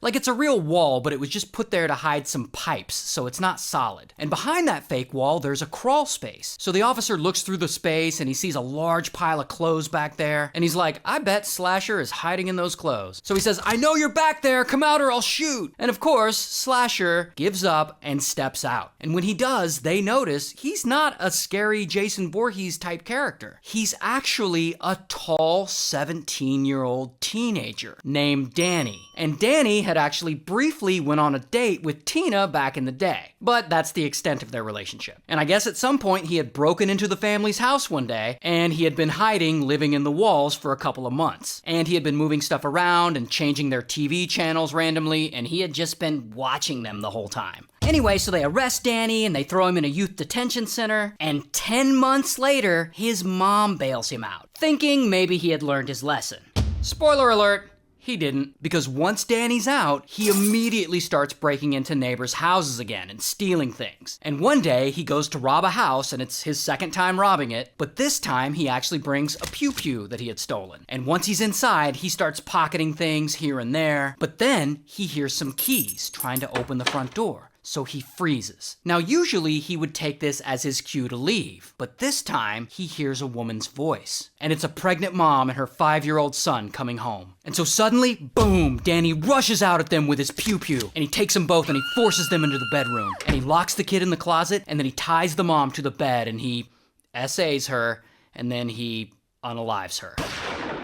Like it's a real wall, but it was just put there to hide some pipes, so it's not solid. And behind that fake wall, there's a crawl space. So the officer looks through the space and he sees a large pile of clothes back there. And he's like, I bet Slasher is hiding in those clothes. So he says, I know you're back there, come out or I'll shoot. And of course, Slasher gives up and steps out. And when he does, they notice he's not a scary Jason Voorhees type character. He's actually a tall 17-year-old teenager named Danny. And Danny had actually briefly went on a date with Tina back in the day. But that's the extent of their relationship. And I guess at some point he had broken into the family's house one day and he had been hiding, living in the walls for a couple of months. And he had been moving stuff around and changing their TV channels randomly, and he had just been watching them the whole time. Anyway, so they arrest Danny and they throw him in a youth detention center, and 10 months later, his mom bails him out, thinking maybe he had learned his lesson. Spoiler alert, he didn't, because once Danny's out, he immediately starts breaking into neighbors' houses again and stealing things. And one day, he goes to rob a house, and it's his second time robbing it, but this time, he actually brings a pew-pew that he had stolen. And once he's inside, he starts pocketing things here and there, but then he hears some keys trying to open the front door. So he freezes. Now usually he would take this as his cue to leave, but this time he hears a woman's voice. And it's a pregnant mom and her 5-year-old son coming home. And so suddenly, boom, Danny rushes out at them with his pew-pew, and he takes them both and he forces them into the bedroom. And he locks the kid in the closet, and then he ties the mom to the bed, and he essays her, and then he unalives her.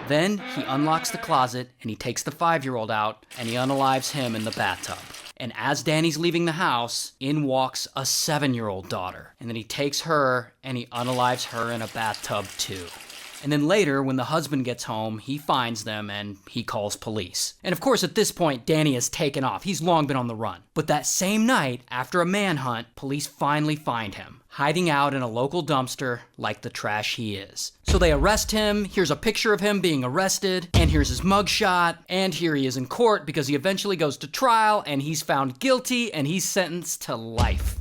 Then he unlocks the closet, and he takes the 5-year-old out, and he unalives him in the bathtub. And as Danny's leaving the house, in walks a 7-year-old daughter. And then he takes her and he unalives her in a bathtub too. And then later, when the husband gets home, he finds them and he calls police. And of course, at this point, Danny has taken off. He's long been on the run. But that same night, after a manhunt, police finally find him, hiding out in a local dumpster like the trash he is. So they arrest him, here's a picture of him being arrested, and here's his mugshot, and here he is in court because he eventually goes to trial and he's found guilty and he's sentenced to life.